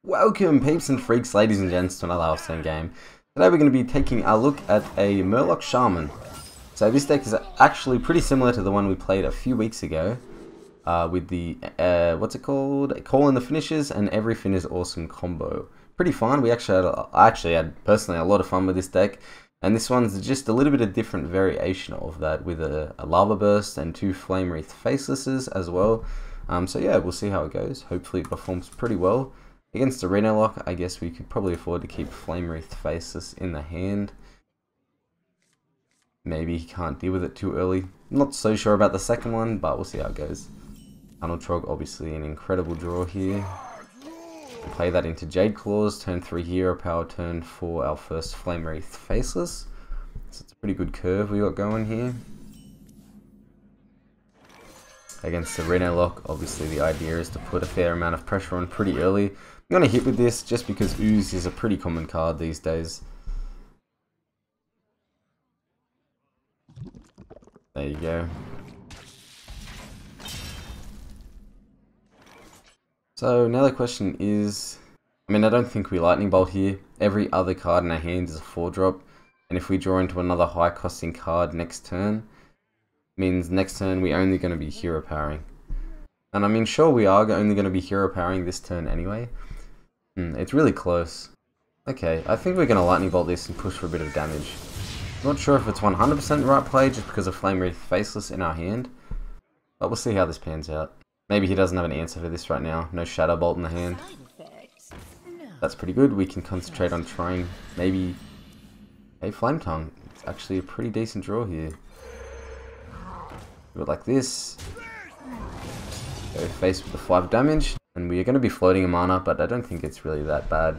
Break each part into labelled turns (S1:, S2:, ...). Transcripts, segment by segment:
S1: Welcome peeps and freaks, ladies and gents, to another Hearthstone game. Today we're going to be taking a look at a Murloc Shaman. So this deck is actually pretty similar to the one we played a few weeks ago. With the, what's it called? Call in the finishes and every finish awesome combo. Pretty fun. I actually had personally a lot of fun with this deck. And this one's just a little bit of different variation of that with a Lava Burst and 2 Flame Wreath Facelesses as well. So yeah, we'll see how it goes. Hopefully it performs pretty well. Against a Murloc, I guess we could probably afford to keep Flame Wreath Faceless in the hand. Maybe he can't deal with it too early. Not so sure about the second one, but we'll see how it goes. Tunnel Trog, obviously an incredible draw here. Play that into Jade Claws, turn 3 Hero Power, turn 4 our first Flame Wreath Faceless. So it's a pretty good curve we got going here. Against the Murloc, obviously the idea is to put a fair amount of pressure on pretty early. I'm going to hit with this just because Ooze is a pretty common card these days. There you go. So now the question is, I don't think we Lightning Bolt here. Every other card in our hand is a 4-drop. And if we draw into another high costing card next turn, means next turn we're only going to be hero powering. And sure we are only going to be hero powering this turn anyway. It's really close. Okay, I think we're going to Lightning Bolt this and push for a bit of damage. Not sure if it's 100% right play just because of Flame Wreath Faceless in our hand. But we'll see how this pans out. Maybe he doesn't have an answer for this right now. No Shadow Bolt in the hand. That's pretty good. We can concentrate on trying maybe a Flame Tongue. It's actually a pretty decent draw here. Do it like this. Go face with the 5 damage. And we are going to be floating a mana, but I don't think it's really that bad.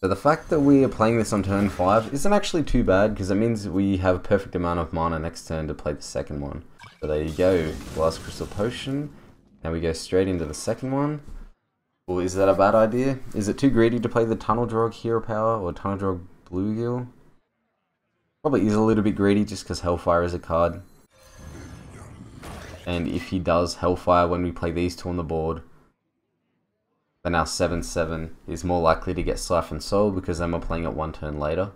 S1: So the fact that we are playing this on turn 5 isn't actually too bad, because it means we have a perfect amount of mana next turn to play the second one. So there you go. Last Crystal Potion. Now we go straight into the second one. Or is that a bad idea? Is it too greedy to play the Tunnel Drog Hero Power or Tunnel Drog Bluegill? Probably is a little bit greedy just because Hellfire is a card. And if he does Hellfire when we play these two on the board, then our 7/7 is more likely to get Siphon Soul because then we're playing it 1 turn later.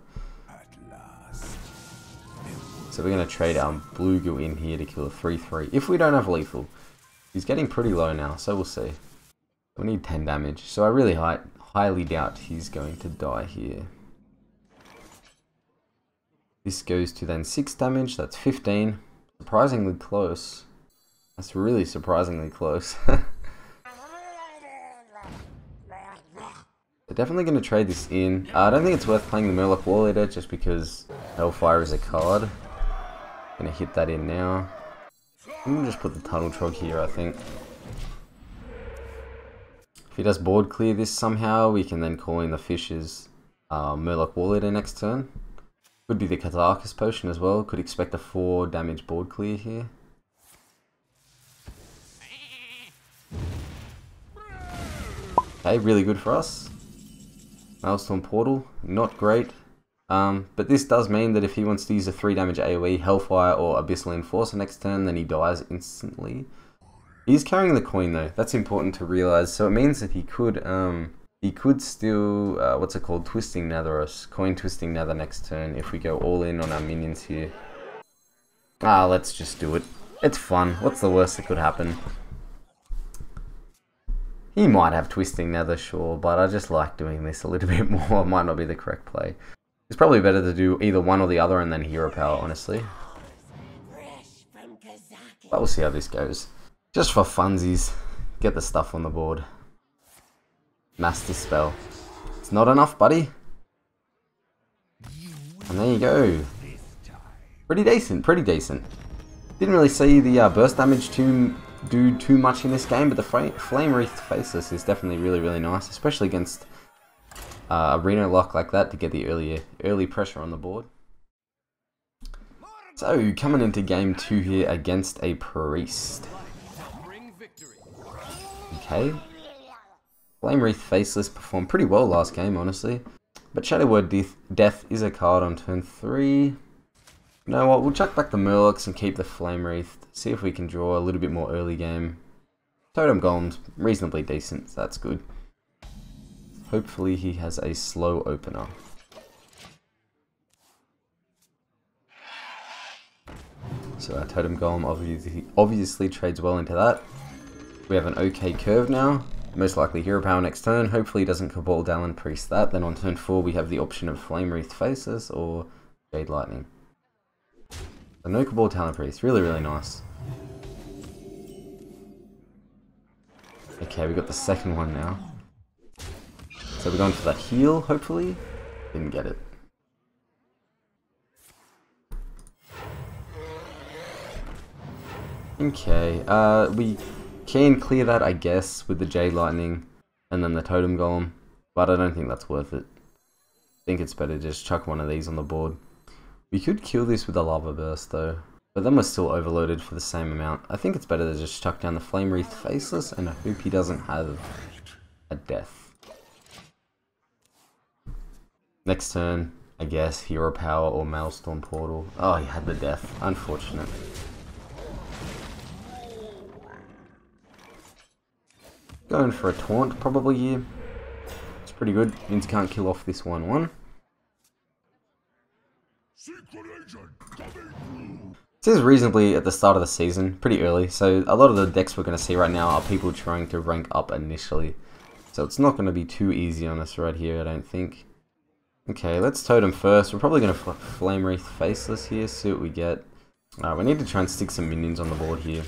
S1: So we're going to trade our Bluegill in here to kill a 3/3 if we don't have lethal. He's getting pretty low now, so we'll see. We need 10 damage, so I really highly doubt he's going to die here. This goes to then 6 damage, that's 15. Surprisingly close. That's really surprisingly close. They're definitely going to trade this in. I don't think it's worth playing the Murloc Wall Eater just because Hellfire is a card. Going to hit that in now. I'm going to just put the Tunnel Trog here, I think. If he does board clear this somehow, we can then call in the Fish's Murloc Wall Eater next turn. Could be the Catharsis Potion as well. Could expect a 4 damage board clear here. Okay, really good for us. Maelstrom Portal, not great. But this does mean that if he wants to use a 3 damage AOE, Hellfire or Abyssal Enforcer next turn, then he dies instantly. He's carrying the coin though, that's important to realize. So it means that he could still, what's it called, Twisting Nether us, Coin Twisting Nether next turn if we go all in on our minions here. Let's just do it. It's fun, what's the worst that could happen? He might have Twisting Nether, sure, but I just like doing this a little bit more. It might not be the correct play. It's probably better to do either one or the other and then Hero Power, honestly. But we'll see how this goes. Just for funsies, get the stuff on the board. Mass Dispel. It's not enough, buddy. And there you go. Pretty decent, pretty decent. Didn't really see the burst damage do too much in this game, but the Flame Wreath Faceless is definitely really nice, especially against a Murloc like that to get the early pressure on the board. So coming into game 2 here against a Priest. Okay. Flame Wreath Faceless performed pretty well last game, honestly. But Shadow Word Death is a card on turn 3. You know what, we'll chuck back the Murlocs and keep the Flame Wreath, see if we can draw a little bit more early game. Totem Golem's reasonably decent, so that's good. Hopefully he has a slow opener. So our Totem Golem obviously trades well into that. We have an okay curve now. Most likely Hero Power next turn. Hopefully he doesn't Cabal Dallin Priest that. Then on turn 4 we have the option of Flame Wreath Faceless or Jade Lightning. So no Cabal Dallin Priest. Really, really nice. Okay, we got the second one now. So we're going for that heal, hopefully. Didn't get it. Okay, we can clear that, I guess, with the Jade Lightning and then the Totem Golem, but I don't think that's worth it. I think it's better to just chuck one of these on the board. We could kill this with a Lava Burst though, but then we're still overloaded for the same amount. I think it's better to just chuck down the Flame Wreath Faceless and I hope he doesn't have a death. Next turn, I guess, Hero Power or Maelstrom Portal. Oh, he had the death. Unfortunate. Going for a taunt probably here. It's pretty good. Means you can't kill off this 1/1. This is reasonably at the start of the season, pretty early. So a lot of the decks we're going to see right now are people trying to rank up initially. So it's not going to be too easy on us right here, I don't think. Okay, let's Totem first. We're probably going to Flame Wreath Faceless here, see what we get. We need to try and stick some minions on the board here.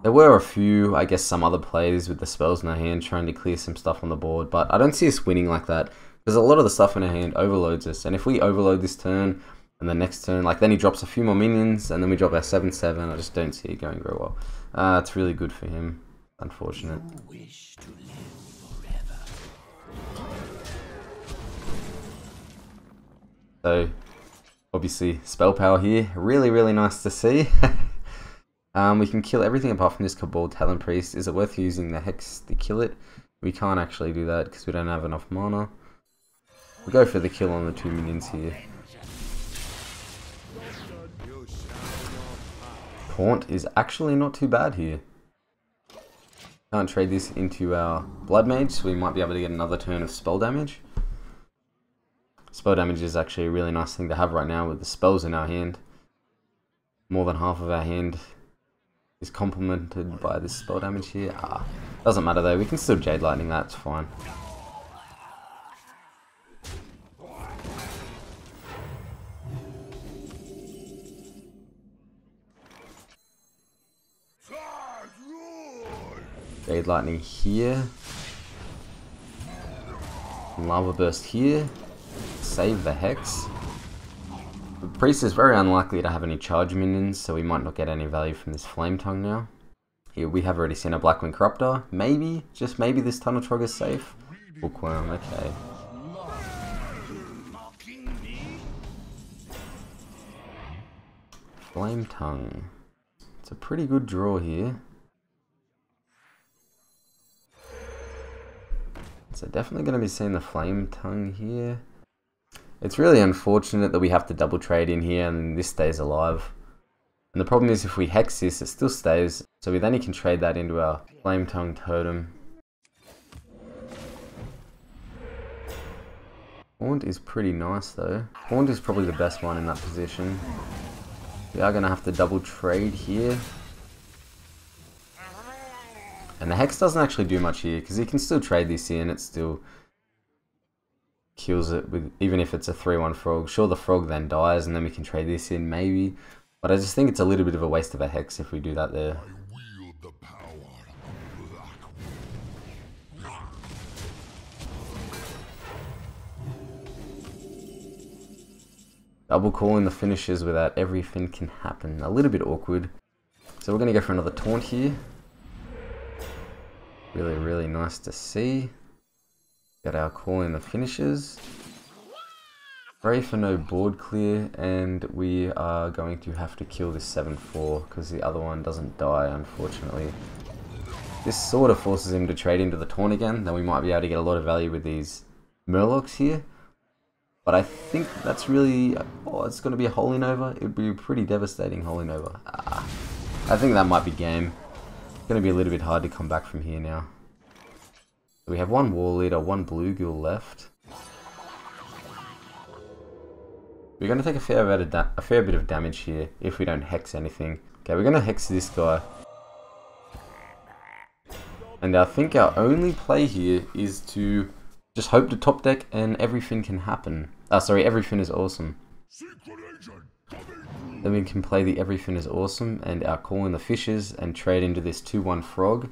S1: There were a few, I guess some other players with the spells in their hand trying to clear some stuff on the board, but I don't see us winning like that, because a lot of the stuff in our hand overloads us, and if we overload this turn, and the next turn, like then he drops a few more minions, and then we drop our 7/7, I just don't see it going very well. It's really good for him, unfortunate. So, obviously, spell power here, really, really nice to see. We can kill everything apart from this Cabal Dallin Priest. Is it worth using the Hex to kill it? We can't actually do that because we don't have enough mana. We'll go for the kill on the 2 minions here. Taunt is actually not too bad here. Can't trade this into our Blood Mage, so we might be able to get another turn of spell damage. Spell damage is actually a really nice thing to have right now with the spells in our hand. More than half of our hand is complemented by this spell damage here. Doesn't matter though, we can still Jade Lightning that, it's fine. Jade Lightning here. Lava Burst here. Save the Hex. The Priest is very unlikely to have any charge minions, so we might not get any value from this Flame Tongue now. Here we have already seen a Blackwing Corruptor. Maybe, just maybe this Tunnel Trog is safe. Bookworm, okay. Flame Tongue. It's a pretty good draw here. So definitely going to be seeing the Flame Tongue here. It's really unfortunate that we have to double trade in here and this stays alive. And the problem is if we Hex this, it still stays. So we then can trade that into our Flame Tongue Totem. Haunt is pretty nice though. Haunt is probably the best one in that position. We are going to have to double trade here. And the Hex doesn't actually do much here, because you can still trade this in, it still kills it, with even if it's a 3/1 frog. Sure, the frog then dies, and then we can trade this in, maybe. But I just think it's a little bit of a waste of a Hex if we do that there. Double calling the finishes without everything can happen. A little bit awkward. So we're going to go for another taunt here. Really, really nice to see. Got our call in the finishes. Pray for no board clear, and we are going to have to kill this 7/4 because the other one doesn't die, unfortunately. This sort of forces him to trade into the taunt again, then we might be able to get a lot of value with these Murlocs here. But I think that's really... Oh, it's going to be a Holy Nova. It would be a pretty devastating Holy Nova. I think that might be game. It's going to be a little bit hard to come back from here now. So we have one War Leader, one Blue Ghoul left. We're going to take a fair bit of damage here if we don't Hex anything. Okay, we're going to Hex this guy. And I think our only play here is to just hope to top deck and everything can happen. Sorry, everything is awesome. Then we can play the everything is awesome and our Call in the Fishes and trade into this 2-1 Frog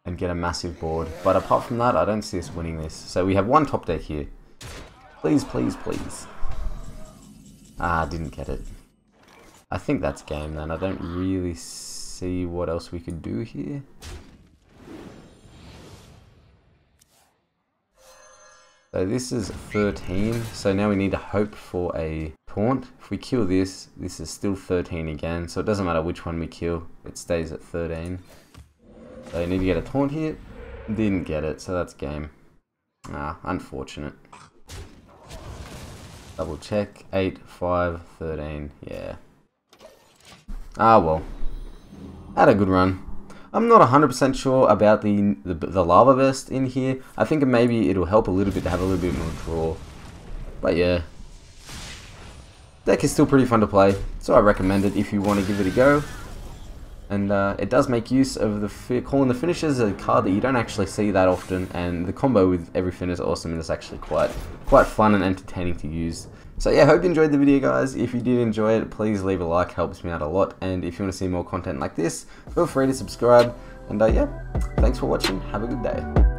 S1: and get a massive board. But apart from that, I don't see us winning this. So we have one top deck here. Please, please, please. Didn't get it. I think that's game then. I don't really see what else we could do here. So this is 13, so now we need to hope for a taunt. If we kill this, this is still 13 again, so it doesn't matter which one we kill, it stays at 13. So you need to get a taunt here. Didn't get it, so that's game. Unfortunate. Double check, 8, 5, 13, yeah. Well. Had a good run. I'm not 100% sure about the Lava Vest in here. I think maybe it'll help a little bit to have a little bit more draw. But yeah. Deck is still pretty fun to play, so I recommend it if you want to give it a go. And it does make use of the Call in the Finishes, a card that you don't actually see that often, and the combo with everything is awesome and it's actually quite fun and entertaining to use. So yeah, hope you enjoyed the video guys. If you did enjoy it, please leave a like, helps me out a lot. And if you want to see more content like this, feel free to subscribe. And yeah, thanks for watching, have a good day.